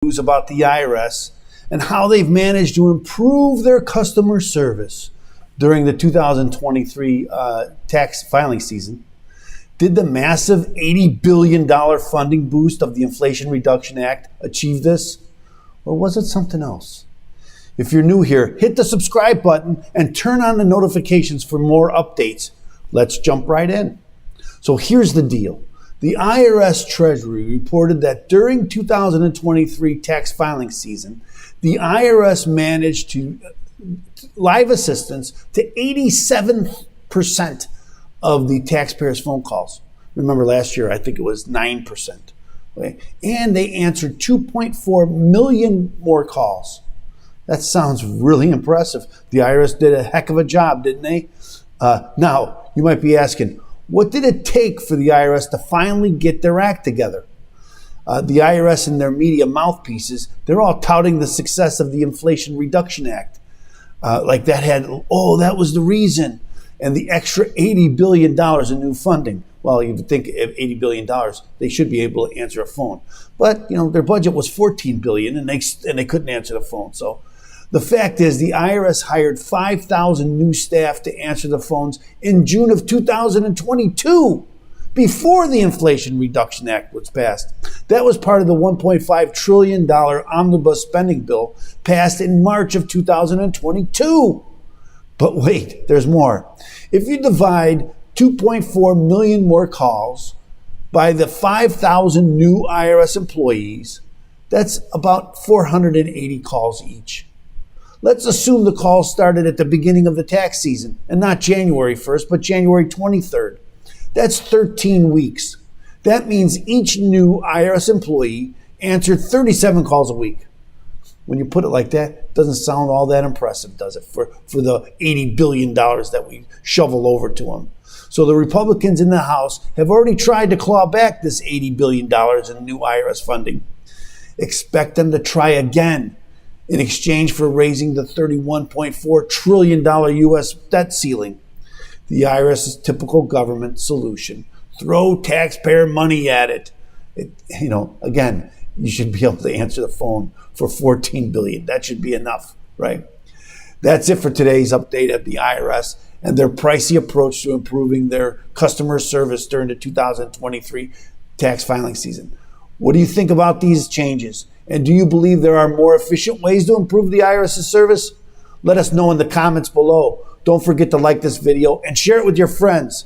news about the IRS and how they've managed to improve their customer service during the 2023 tax filing season. Did the massive $80 billion funding boost of the Inflation Reduction Act achieve this? Or was it something else? If you're new here, hit the subscribe button and turn on the notifications for more updates. Let's jump right in. So here's the deal. The IRS Treasury reported that during 2023 tax filing season, the IRS managed to live assistance to 87% of the taxpayers' phone calls. Remember last year, I think it was 9%. Okay? And they answered 2.4 million more calls. That sounds really impressive. The IRS did a heck of a job, didn't they? Now, you might be asking, what did it take for the IRS to finally get their act together? The IRS and their media mouthpieces, they're all touting the success of the Inflation Reduction Act. Like that was the reason. And the extra $80 billion in new funding. Well, you would think of $80 billion, they should be able to answer a phone. But, their budget was $14 billion and they couldn't answer the phone. So the fact is the IRS hired 5,000 new staff to answer the phones in June of 2022, before the Inflation Reduction Act was passed. That was part of the $1.5 trillion Omnibus spending bill passed in March of 2022. But wait, there's more. If you divide 2.4 million more calls by the 5,000 new IRS employees, that's about 480 calls each. Let's assume the calls started at the beginning of the tax season, and not January 1st, but January 23rd. That's 13 weeks. That means each new IRS employee answered 37 calls a week. When you put it like that, it doesn't sound all that impressive, does it, for the $80 billion that we shovel over to them? So the Republicans in the House have already tried to claw back this $80 billion in new IRS funding. Expect them to try again in exchange for raising the $31.4 trillion U.S. debt ceiling. The IRS's typical government solution: throw taxpayer money at it. Again, you should be able to answer the phone for $14 billion. That should be enough, right? That's it for today's update of the IRS and their pricey approach to improving their customer service during the 2023 tax filing season. What do you think about these changes? And do you believe there are more efficient ways to improve the IRS's service? Let us know in the comments below. Don't forget to like this video and share it with your friends.